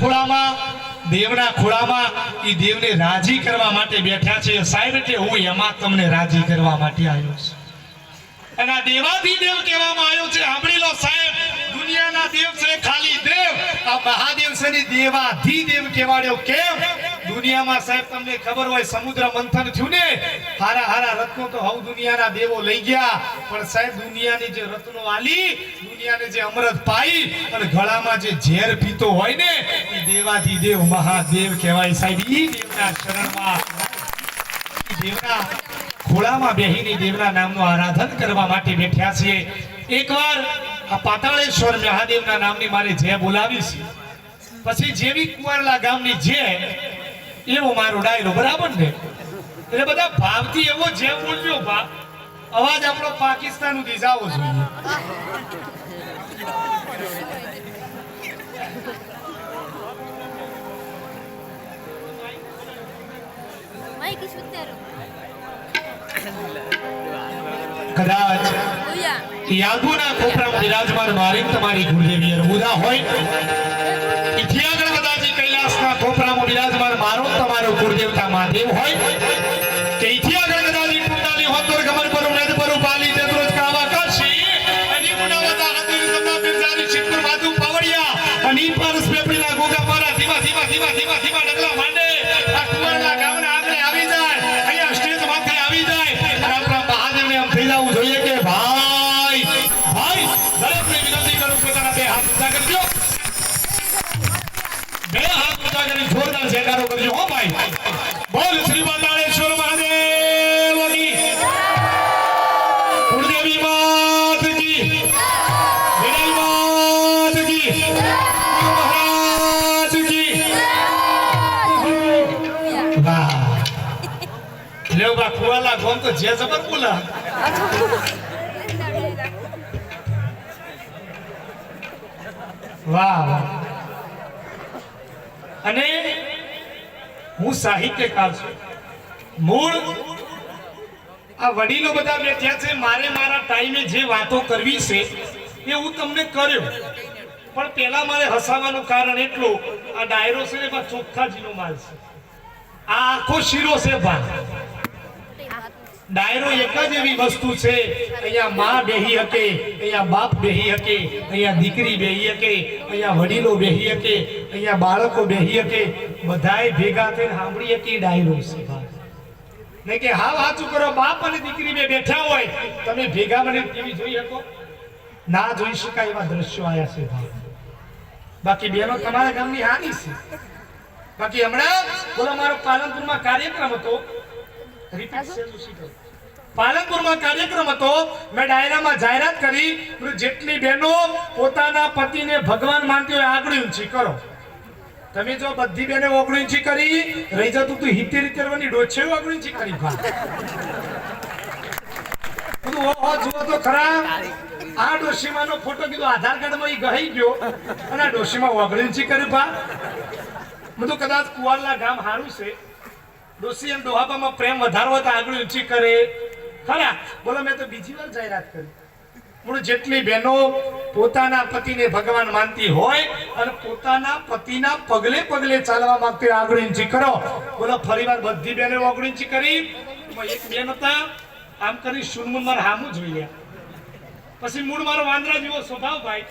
ખોળામાં દેવના ખોળામાં ઈ દેવને રાજી કરવા માટે બેઠા છે સાહેબ, એટલે હું એમાં તમને રાજી કરવા માટે આવ્યો છું. અને આ દેવાથી દેવ કહેવામાં આવ્યો છે. સાંભળી લો સાહેબ, દુનિયાના દેવ છે ખાલી દેવ, આ મહાદેવ છે ની દેવાથી દેવ કહેવાડ્યો. કેમ? દુનિયામાં સાહેબ તમને ખબર હોય સમુદ્ર મંથન થયું ને, હારા હારા રત્નો તો હવ દુનિયાના દેવો લઈ ગયા, પણ સાહેબ દુનિયાની જે રત્નો આલી, દુનિયાને જે અમૃત પાઈ અને ગળામાં જે ઝેર પીતો હોય ને, એ દેવાથી દેવ મહાદેવ કહેવાય સાહેબ. ઈ દેવના શરણમાં, દેવના ખોળામાં બેહીને દેવના નામનું આરાધન કરવા માટે બેઠ્યા છીએ. એકવાર આ પાતાળેશ્વર મહાદેવના નામની મારે જય બોલાવી છે, પછી જેવી કુંવરલા ગામની જય એવો મારો ડાયરો, બરાબર ને? એટલે બધા ભાવથી એવો જે બોલજો ભા, અવાજ આપણો પાકિસ્તાન સુધી જાવો જોઈએ. કદાચ યાદોના કોપરામાં બિરાજમાન મારી તમારી ગુરુદેવી અર્બુદા હોય, ઇતિહાસના કદાચ કૈલાસના કોપરામાં બિરાજમાન મારો તમારો ગુરુદેવતા મહાદેવ હોય, કે ઇતિહાસના કદાચ કુંડાલી હોતર ખબર પર ઉમેદ પર પાલી તેત્રોજ કાવા કાશી અને મુનાવતા હાથે સમા બિરજારી શિકર માધુ પાવડિયા અને પરસ પેપડીના ગોગા મારા ધીમા ધીમા ધીમા ધીમા ધીમા ડગલા માંડે આ કુંવરના ગામના આંગણે આવી જાય, અહીંયા સ્ટેજ માથે આવી જાય, અને આપણા મહાદેવને આમ થઈ જવું જોઈએ કે ભાઈ ભાઈ દરેકને વિનંતી કરું પોતાના બે હાથ ઊંચા કરજો, બે હાથ ઊંચા કરી જોરદાર જયકારો કરજો. હો ભાઈ, બોલ શ્રી પાતાળેશ્વર મહાદેવની કુળદેવી માત કી, વિનય માત કી, મહારાજ કી. વાહ લેવ બા કુવાલા ગોમ તો જે જબર બોલા. વાહ. અને હું સાહિત્યકાર છું, મૂળ આ વડીલો બધા બેઠ્યા છે, મારે મારા ટાઈમે જે વાતો કરવી છે એ હું તમને કર્યો, પણ પેલા મારે હસાવાનું કારણ એટલું, આ ડાયરો છે ને ચોખ્ખાજીનો માલ છે, આ આખો શીરો છે ભા. ડાયરો એક જ એવી વસ્તુ છે, અહીંયા માં બેહી શકે, અહીંયા બાપ બેહી શકે, અહીંયા દીકરી બેહી શકે, અહીંયા વડીલો બેહી શકે, અહીંયા બાળકો બેહી શકે, બધાય ભેગા થઈને સાંભળી શકે. ડાયરો છે નહીં કે હા વાંચું કરો, બાપ અને દીકરી બે બેઠા હોય, તમે ભેગા મને ટીવી જોઈ શકો? ના જોઈ શકાય એવા દ્રશ્યો આયા છે ભાઈ. બાકી બેનો તમારા ગામની હાની છે. બાકી હમણાં બોલો મારો પાલનપુરમાં કાર્યક્રમ હતો, પાલનપુરમાં કાર્યક્રમ હતો, મેં ડાયરામાં જાહેરાત કરી, જેટલી બહેનો પોતાના પતિને ભગવાન માનતી હોય આગળ ઊંચી કરો. તમે જો બધી બેને ઓગળી ઊંચી કરી રહી જતું તું 70 ની ડોછે આગળ ઊંચી કરી ભા. બધું ઓહો જુઓ તો ખરા, આ ડોશીમાનો ફોટો કીધું આધાર કાર્ડમાં ઈ ગઈ ગયો અને આ ડોશીમાં ઓગળી ઊંચી કરી ભા. બધું કદાચ કુવારના ગામ સારું છે, ડોસી એમ ડોહાબામાં પ્રેમ વધારવો તો આગળ ઊંચી કરે ખરા. બોલો મેં તો બીજી વાર જાહેરાત કરી, બોલો જેટલી બહેનો પોતાના પતિને ભગવાન માનતી હોય અને પોતાના પતિના પગલે પગલે ચાલવા માંગતી હોય, આગળ ઊંચી કરો. બોલો ફરીવાર બધી બહેનો આગળ ઊંચી કરી. એક બેન હતા આમ કરી સુરમુન મારા હામું જોઈ લ્યા, પછી મૂળ મારો વાંદરા જેવો સ્વભાવ ભાઈ,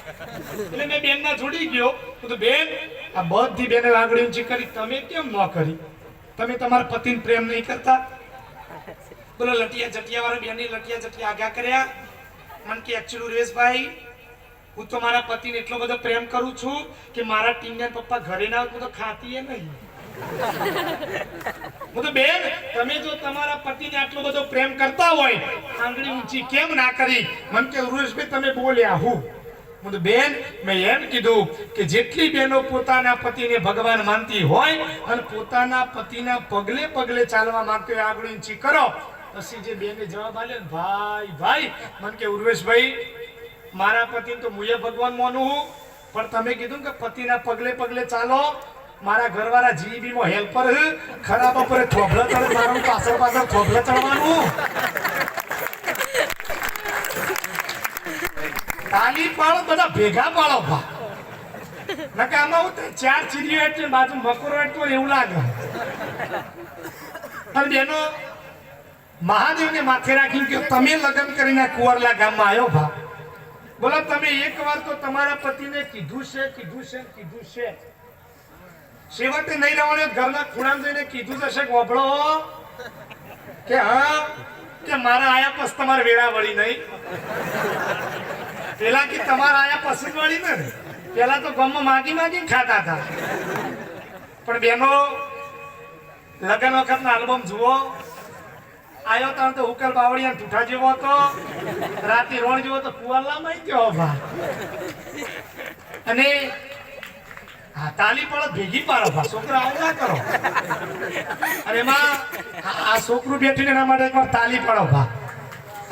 એટલે મેં બેનના જોડી ગયો. તો બેન આ બધી બેને આગળ ઊંચી કરી, તમે કેમ ન કરી? તમે તમારા પતિને પ્રેમ નહીં કરતા? બોલો લટિયા જટિયા વાળા બેની લટિયા જટિયા આગા કર્યા. મન કે એકચ્યુઅલી રેશભાઈ, હું તો મારા પતિને એટલો બધો પ્રેમ કરું છું કે મારા ટીંગા પપ્પા ઘરે ના હોય તો ખાતી નહીં. હું તો બેન, તમે જો તમારા પતિને આટલો બધો પ્રેમ કરતા હોય, આંગળી ઊંચી કેમ ના કરી? મન કે ઉર્વેશભાઈ તમે બોલ્યા હું તો બેન, મેં એમ કીધું કે જેટલી બહેનો પોતાના પતિને ભગવાન માનતી હોય અને પોતાના પતિના પગલે પગલે ચાલવા માંગતી હોય, આગળ ઊંચી કરો. પછી જે બેને જવાબ આલ્યો ને, ભાઈ ભાઈ મન કે ઉર્વેશભાઈ, મારા પતિને તો મુએ ભગવાન માનું હું, પણ તમે કીધું કે પતિના પગલે પગલે ચાલો, મારા ઘરવાળા જીબીમાં હેલ્પર ખરાબ ઉપર થોભલા ચડે, મારું પાછળ પાછળ થોભલા ચડવાનું. તાલી પાડો, બધા ભેગા પાડો ભા. નકા આમાં હું ચાર ચીડીઓ એટલે બાજુ મકોરો એટલો એવું લાગે. અને બેનો મહાદેવને માથે રાખીને કે તમે લગ્ન કરીને કુંવરલા ગામમાં આવ્યો ભા, બોલો તમે એકવાર તો તમારા પતિને કીધું છે છેવટે નહીં રહેવાનું ઘરના ખૂણામાં જઈને કીધું જશે ગોભળો કે હા કે મારા આયા પછી તમારે વેળા વળી નહીં. પેલા કે તમારા આયા પછી વળી ને, પેલા તો ગામમાં માગી ખાતા હતા. પણ બેનો લગ્ન વખતનો આલ્બમ જુઓ, આયો તો ઉકલ બાવળિયા ઠૂઠા જેવો હતો, રાતી રોણ જેવો તો કુવાલામાં ગયો ભા. અને હા તાલી પડો ભેગી પાડો ભા, છોકરા આવું ના કરો. અને એમાં આ છોકરું બેઠીને એના માટે એકવાર તાલી પડો ભા.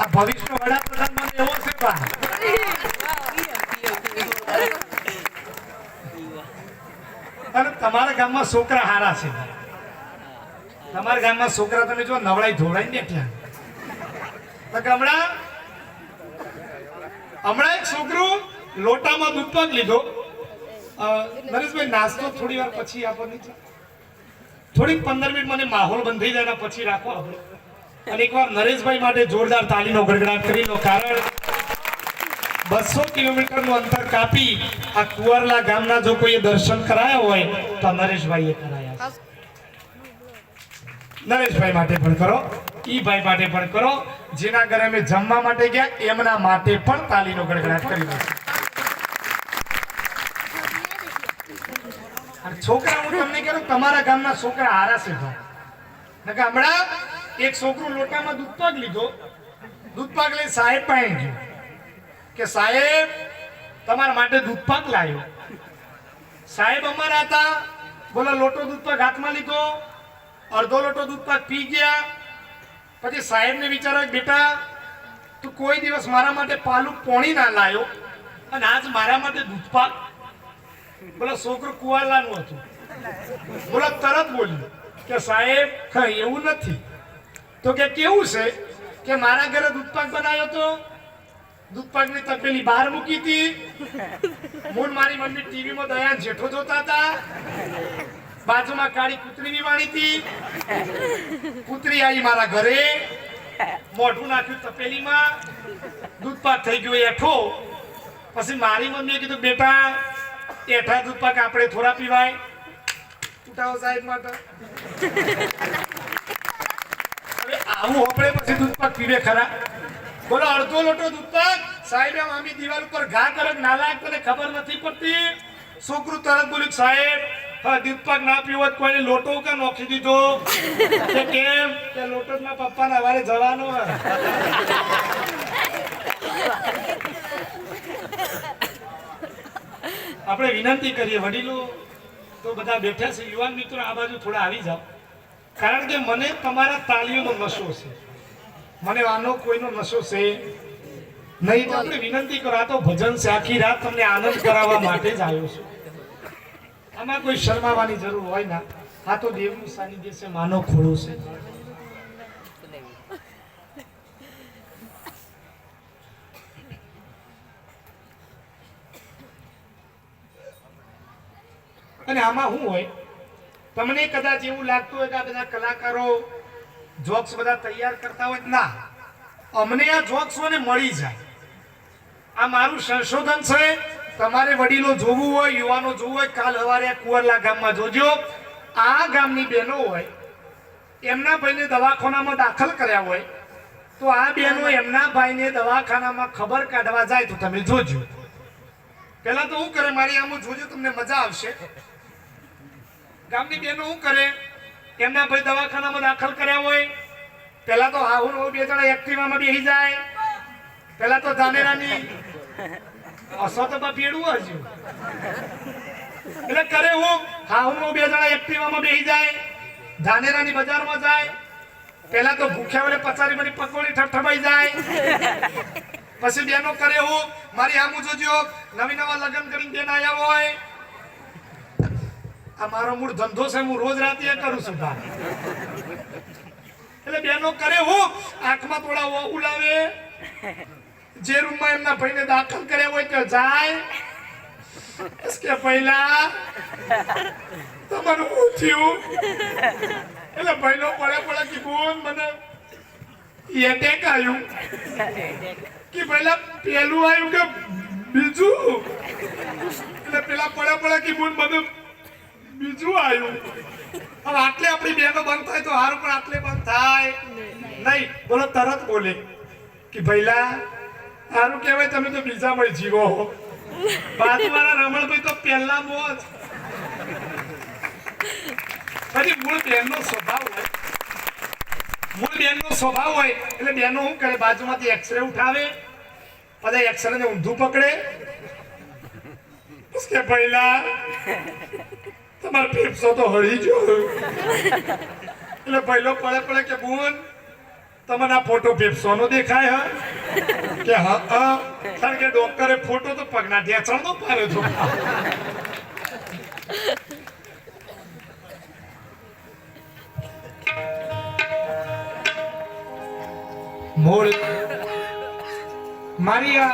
આ ભવિષ્યનો વડાપ્રધાન મને એવો છે ભા. અને તમારા ગામમાં છોકરા હારા છે. તમારા ગામમાં છોકરા તમે જો નવડાઈ ધોળાઈ બેઠ્યા. હમણાં એક છોકરું લોટામાં દૂધ પાક લીધો. નરેશભાઈ નાસ્તો થોડી વાર પછી આપો, થોડીક 15 મિનિટ મને માહોલ બંધ થઈ જાય પછી રાખો આપણે. અને એકવાર નરેશભાઈ માટે જોરદાર તાલીનો ગડગડાટ કરી લો. કારણ 200 કિલોમીટરનું અંતર કાપી આ કુંવરલા ગામના જો કોઈ દર્શન કરાયા હોય તો નરેશભાઈએ કરાયા. નરેશભાઈ માટે પણ કરો, ઈ ભાઈ માટે પણ કરો, જેના ઘરે અમે જમવા માટે ગયા એમના માટે પણ તાલીનો ગડગડાટ કરી દો. છોકરા હું તમને કહું તમારા ગામના છોકરા હારા છે ભાઈ. હમણાં એક છોકરું લોટામાં દૂધ પાક લીધો, દૂધ પાક લઈ સાહેબ પાસે ગયો કે સાહેબ તમારા માટે દૂધ પાક લાવ્યો. સાહેબ અમારા હતા, બોલો લોટો દૂધ પાક હાથમાં લીધો, અડધો લોટો દૂધ પાક પી ગયા. પછી સાહેબને વિચાર્યો બેટા તું કોઈ દિવસ મારા માટે પાલું પોણી ના લાવ્યો અને આજ મારા માટે દૂધ પાક. બોલો છોકરું કુવાલાનું હતું. બોલો તરત બોલ્યું કે સાહેબ એવું નથી. તો કે કેવું છે કે મારા ઘરે દૂધ પાક બનાવ્યો તો, દૂધ પાકની તપેલી બહાર મૂકી હતી, હું મારી મમ્મી ટીવીમાં દયા જેઠો જોતા હતા, બાજુમાં કાળી કૂતરીની વાણી હતી, કૂતરી આવી મારા ઘરે, મોઢું નાખ્યું તપેલીમાં, દૂધ પાક થઈ ગયો એઠો. પછી મારી મમ્મીએ કીધું બેટા એઠા દૂધ પાક આપણે થોડા પીવાય, ઉઠાવો સાહેબ માટે. હવે આવું આપણે પછી દૂધ પાક પીવે ખરા? બોલો અડધો લોટો દૂધ પાક સાહેબ આમી દિવાલ ઉપર ઘા કરક નાલાયક તને ખબર નથી પડતી. છોકરું તરત બોલ્યું સાહેબ દૂધ પાક ના પીવો કોઈને લોટો કા નોખી દીધો. કે કેમ કે લોટો ના પપ્પાના વારે જવાનો. આપણે વિનંતી કરીએ વડીલો તો બધા બેઠા છે, યુવાન મિત્રો આ બાજુ થોડા આવી જાઓ. કારણ કે મને તમારા તાલીઓનો નશો છે, મને આનો કોઈનો નશો છે નહીં. તો આપણે વિનંતી કરો, આ તો ભજન છે, આખી રાત તમને આનંદ કરાવવા માટે જ આવ્યો છું. આમાં કોઈ શરમાવાની જરૂર હોય ના. આ તો દેવનું સાનિધ્ય છે, માનો ખોળો છે. અને આમાં શું હોય, તમને કદાચ એવું લાગતું હોય કે આ બધા કલાકારો જોક્સ બધા તૈયાર કરતા હોય, ના, અમને આ જોક્સોને મળી જાય. આ મારું સંશોધન છે. તમારે વડીલો જોવું હોય, યુવાનો જોવું હોય, કાલ સવારે કુંવરલા ગામમાં જોજો. આ ગામની બહેનો હોય, એમના ભાઈને દવાખાનામાં દાખલ કર્યા હોય, તો આ બહેનો એમના ભાઈને દવાખાનામાં ખબર કાઢવા જાય તો તમે જોજો. પેલા તો શું કરે, મારી આમ જોજો, તમને મજા આવશે. ગામની બહેનો શું કરે, એમના ભાઈ દવાખાનામાં દાખલ કર્યા હોય, પેલા તો હાહુ બે જણા એક્ટિવામાં બેસી જાય. પેલા તો ધાનેરાની અસો તો પેડવું હજુ એટલે કરે હું હાહુ બે જણા એક્ટિવામાં બેસી જાય, ધાનેરાની બજારમાં જાય. પેલા તો ભૂખ્યા વડે પચારી મારી પકોડી ઠપઠપાઈ જાય. પછી બેનો કરે હું મારી આમુ જોજો, નવી નવા લગ્ન કરીને બેન આવ્યા હોય. આ મારો મૂળ ધંધો છે, હું રોજ રાતે કરું છું. એટલે બેનો કરે હું આંખમાં થોડા ઓહુ લાવે, જે રૂમમાં એમના ભાઈને દાખલ કર્યા હોય ત્યાં જાય. કે પહેલા તમારું શું થયું એટલે પહેલો પડે કે બોન મને એટેક આવ્યું કે પહેલા પેલું આવ્યું કે બીજું એટલે પેલા પડે કે બોન મને બીજું આવ્યું હવે આટલે આપણી બેનો બંધ થાય તો હારું પણ આટલે બંધ થાય નહીં બોલો તરત બોલે કે ભઈલા હારું કહેવાય તમે તો બીજામાં જીવો હો બાજુવાળા રમણભાઈ તો પહેલા મોજ પછી મૂળ બેનનો સ્વભાવ હોય એટલે બેનો શું કરે બાજુમાંથી એક્સરે ઉઠાવે પછી એક્સરે ને ઊંધું પકડે કે પહેલા તમારો ફેફસો તો હળી ગયો એટલે પહેલો પડે કે બોન તમને આ ફોટો ફેફસોનો દેખાય કે હા કારણ કે ડોક્ટરે ફોટો તો પગના ઢેચણનો પાડ્યો હતો મૂળ મારી આ